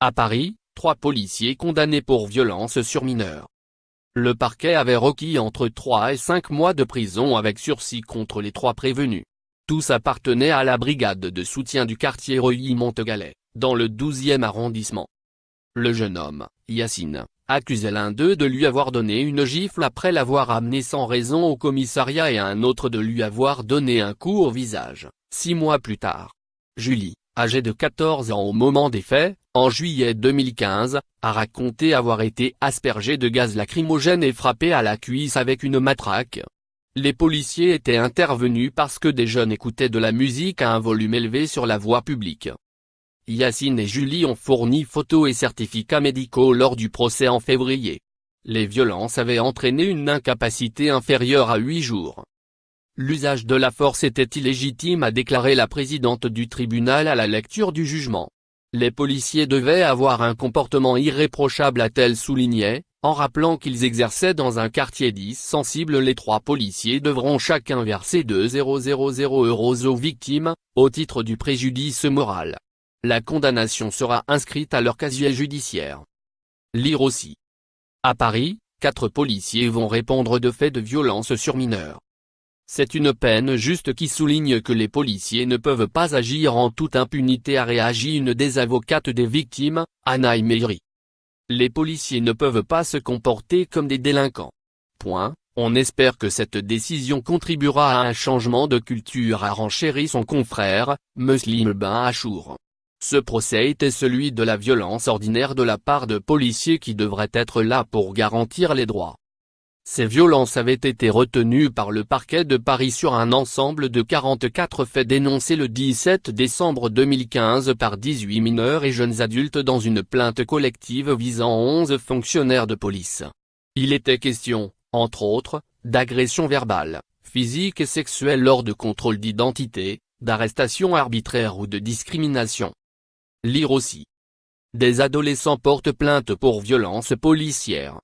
À Paris, 3 policiers condamnés pour violence sur mineurs. Le parquet avait requis entre 3 et 5 mois de prison avec sursis contre les 3 prévenus. Tous appartenaient à la brigade de soutien du quartier Reuilly-Montegalais, dans le 12e arrondissement. Le jeune homme, Yacine, accusait l'un d'eux de lui avoir donné une gifle après l'avoir amené sans raison au commissariat et un autre de lui avoir donné un coup au visage, 6 mois plus tard. Julie, âgée de 14 ans au moment des faits, en juillet 2015, a raconté avoir été aspergée de gaz lacrymogène et frappée à la cuisse avec une matraque. Les policiers étaient intervenus parce que des jeunes écoutaient de la musique à un volume élevé sur la voie publique. Yacine et Julie ont fourni photos et certificats médicaux lors du procès en février. Les violences avaient entraîné une incapacité inférieure à 8 jours. L'usage de la force était illégitime, a déclaré la présidente du tribunal à la lecture du jugement. Les policiers devaient avoir un comportement irréprochable, a-t-elle souligné, en rappelant qu'ils exerçaient dans un quartier dit sensible. Les 3 policiers devront chacun verser 2 000 € aux victimes, au titre du préjudice moral. La condamnation sera inscrite à leur casier judiciaire. Lire aussi. À Paris, 4 policiers vont répondre de faits de violence sur mineurs. C'est une peine juste qui souligne que les policiers ne peuvent pas agir en toute impunité, a réagi une des avocates des victimes, Anna Meiri. Les policiers ne peuvent pas se comporter comme des délinquants. On espère que cette décision contribuera à un changement de culture, a renchéri son confrère, Muslim Ben Achour. Ce procès était celui de la violence ordinaire de la part de policiers qui devraient être là pour garantir les droits. Ces violences avaient été retenues par le parquet de Paris sur un ensemble de 44 faits dénoncés le 17 décembre 2015 par 18 mineurs et jeunes adultes dans une plainte collective visant 11 fonctionnaires de police. Il était question, entre autres, d'agressions verbales, physiques et sexuelles lors de contrôles d'identité, d'arrestations arbitraires ou de discrimination. Lire aussi. Des adolescents portent plainte pour violences policières.